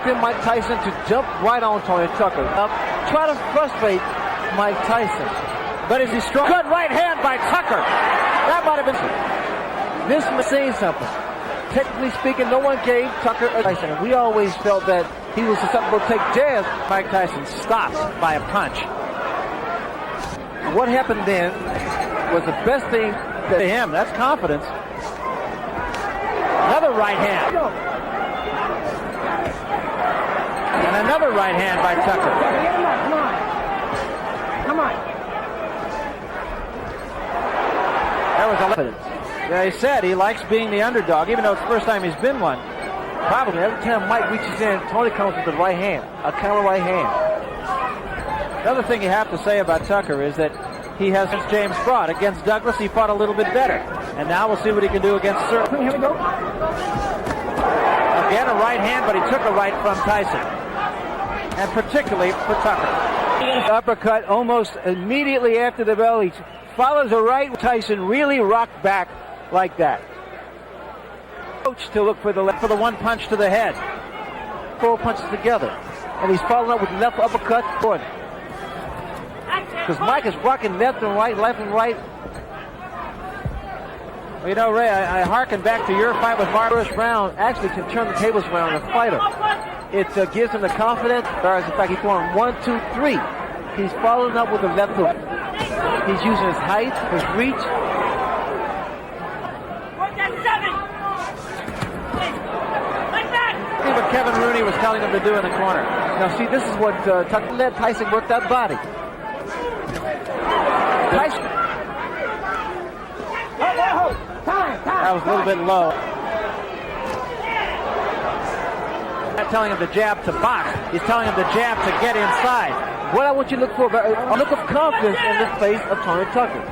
expecting Mike Tyson to jump right on Tony Tucker. Try to frustrate Mike Tyson. But is he strong? Good right hand by Tucker. That might have been... This was saying something. Technically speaking, no one gave Tucker a Tyson. And we always felt that he was susceptible to take jabs. Mike Tyson stopped by a punch. What happened then was the best thing to him. That's confidence. Another right hand. And another right hand by Tucker. Come on. There was confidence. Yeah, he said he likes being the underdog, even though it's the first time he's been one. Probably every time Mike reaches in, Tony comes with the right hand, a counter right hand. Another thing you have to say about Tucker is that he has James fought. Against Douglas, he fought a little bit better. And now we'll see what he can do against Sir. Here we go. Again, a right hand, but he took a right from Tyson. And particularly for Tucker. Uppercut almost immediately after the bell. He follows a right. Tyson really rocked back like that. Coach to look for the left, for the one punch to the head. 4 punches together. And he's following up with left uppercut. Because Mike is rocking left and right, left and right. Well, you know, Ray, I hearken back to your fight with Mark. First round actually can turn the tables around on a fighter. It gives him the confidence. Whereas, in fact, he's going 1, 2, 3. He's following up with a left hook. He's using his height, his reach. See what Kevin Rooney was telling him to do in the corner. Now, see, this is what Tucker led Tyson work that body. Tyson. That was a little bit low. Not telling him to jab to box. He's telling him to jab to get inside. What I want you to look for, a look of confidence in the face of Tony Tucker.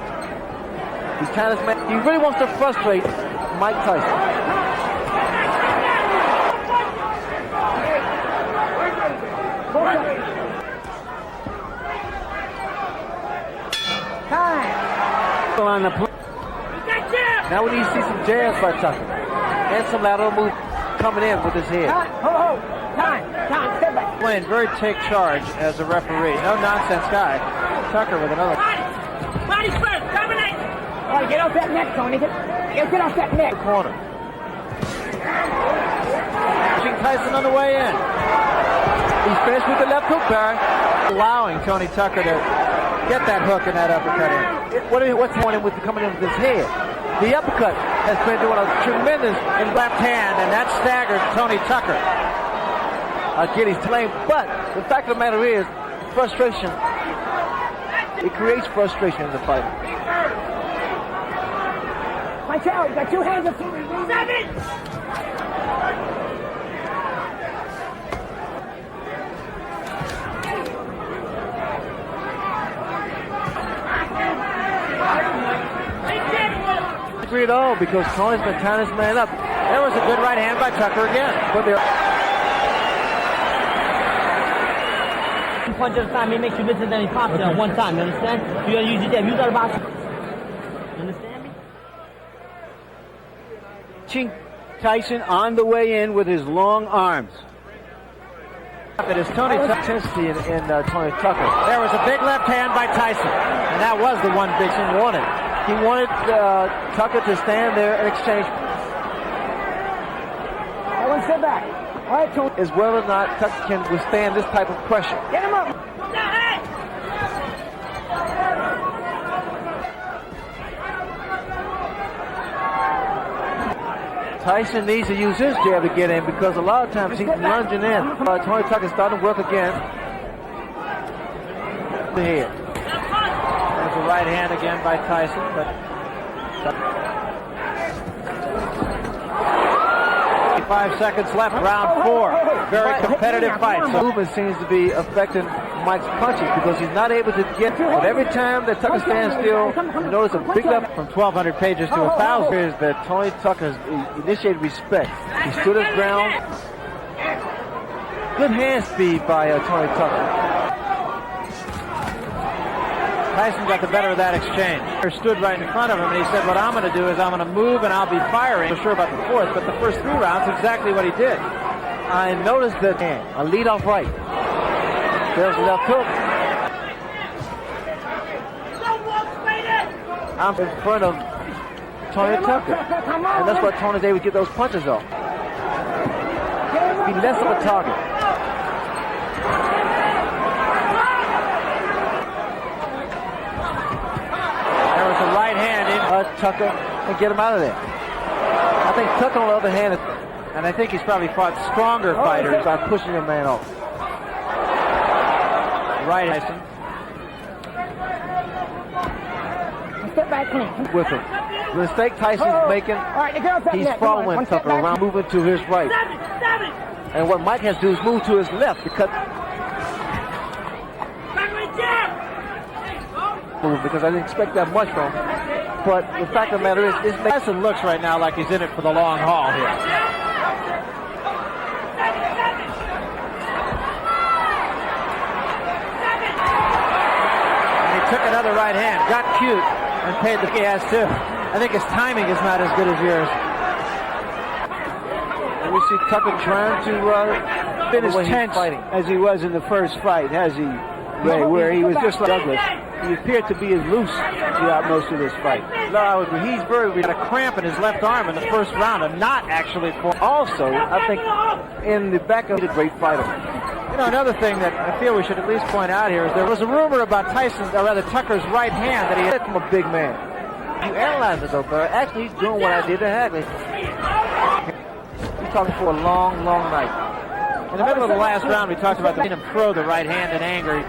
He's kind of, he really wants to frustrate Mike Tyson. On the now we need to see some jabs by Tucker and some lateral move coming in with his head. Time, step back. Playing very take charge as a referee. No nonsense guy. Tucker with another. Body first, dominate. All right, get off that neck, Tony. Get off that neck. Corner. Pushing Tyson on the way in. He's finished with the left hook, Barry. Allowing Tony Tucker to get that hook and that uppercut in. What's he wanting with coming in with his head? The uppercut has been doing a tremendous in left hand, and that staggered Tony Tucker. Again, he's playing, but the fact of the matter is, frustration. It creates frustration in the fight. Watch out! You got 2 hands up. 7. At all because Tony's been tying his man up. There was a good right hand by Tucker again. But there. Punch at a time, it makes you listen to any pops at one time, you understand? You gotta use your jab. Use that box. You understand me? Ching Tyson on the way in with his long arms. It is Tony intensity in Tony Tucker. There was a big left hand by Tyson, and that was the one big thing wanted. He wanted Tucker to stand there and exchange. I want to sit back. All right, Tony. As well as not, Tucker can withstand this type of pressure. Get him up. Tyson needs to use his jab to get in because a lot of times he's lunging in. Tony Tucker's starting to work again. The head. There's a right hand again by Tyson, but 5 seconds left, round 4. Very competitive fight. So movement seems to be affecting Mike's punches because he's not able to get. But every time that Tucker stands still, you notice a big left from 1,200 pages to 1,000 pages that Tony Tucker has initiated respect. He stood his ground. Good hand speed by Tony Tucker. Tyson got the better of that exchange. He stood right in front of him, and he said, what I'm going to do is I'm going to move, and I'll be firing. I'm not sure about the fourth, but the first 3 rounds, exactly what he did. I noticed that a lead off right. There's the left hook. I'm in front of Tony Tucker. And that's why Tony's able to get those punches off. Be less of a target. There was a right hand in Tucker and get him out of there. I think Tucker, on the other hand, and I think he's probably fought stronger fighters by pushing a man off. Right, Tyson. Step back clean. With him. The mistake Tyson's making, he's following Tucker around, moving to his right. And what Mike has to do is move to his left to cut. Because I didn't expect that much from him. But the fact of the matter is, Tyson looks right now like he's in it for the long haul here. And he took another right hand, got cute, and paid the he has too. I think his timing is not as good as yours. And we see Tucker trying to finish tense as he was in the first fight, has he, Ray, where he was just like Douglas. He appeared to be as loose throughout most of this fight. No, he's he had a cramp in his left arm in the first round, and not actually for. Also, I think in the back of the great fighter. You know, another thing that I feel we should at least point out here is there was a rumor about Tucker's right hand that he hit from a big man. You analyze it though, Barry. Actually, he's doing what I did to Hagley. He's talking for a long, long night. In the middle of the last round, we talked about him throw the right hand in anger.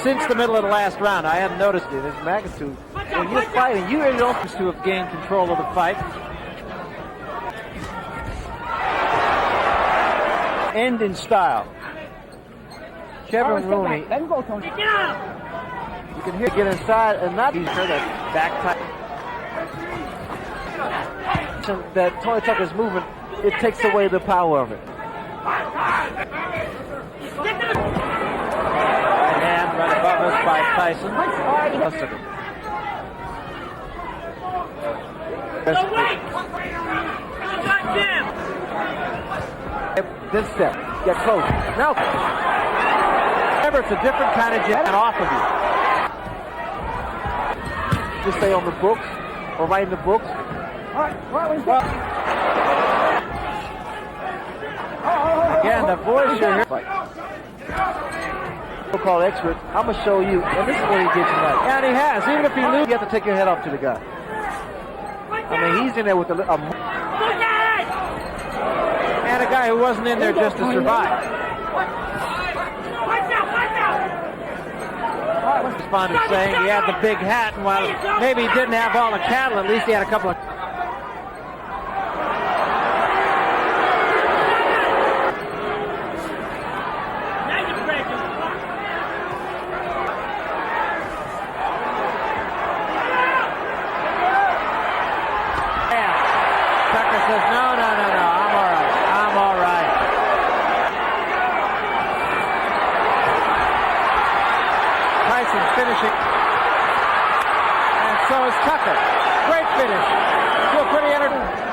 Since the middle of the last round, I hadn't noticed it. Its magnitude. When you're fighting, you really don't have to have gained control of the fight. End in style. Kevin Rooney. Let him go, Tony. You can hear get inside and not he's heard that back tight. That Tony Tucker's movement, it takes away the power of it. And right above us by Tyson. This step, get close. Now, remember, it's a different kind of jet off of you. Just stay on the books or right in the books. Again, the voice you're hearing. So-called expert, I'm going to show you, and this is what he did tonight. And he has. Even if he loses, you have to take your head off to the guy. I mean, he's in there with and a guy who wasn't in there just to survive. Responded saying he had the big hat, and while maybe he didn't have all the cattle, at least he had a couple of. Tucker says, no, I'm all right. Tyson finishing. And so is Tucker. Great finish. Feel pretty entertaining.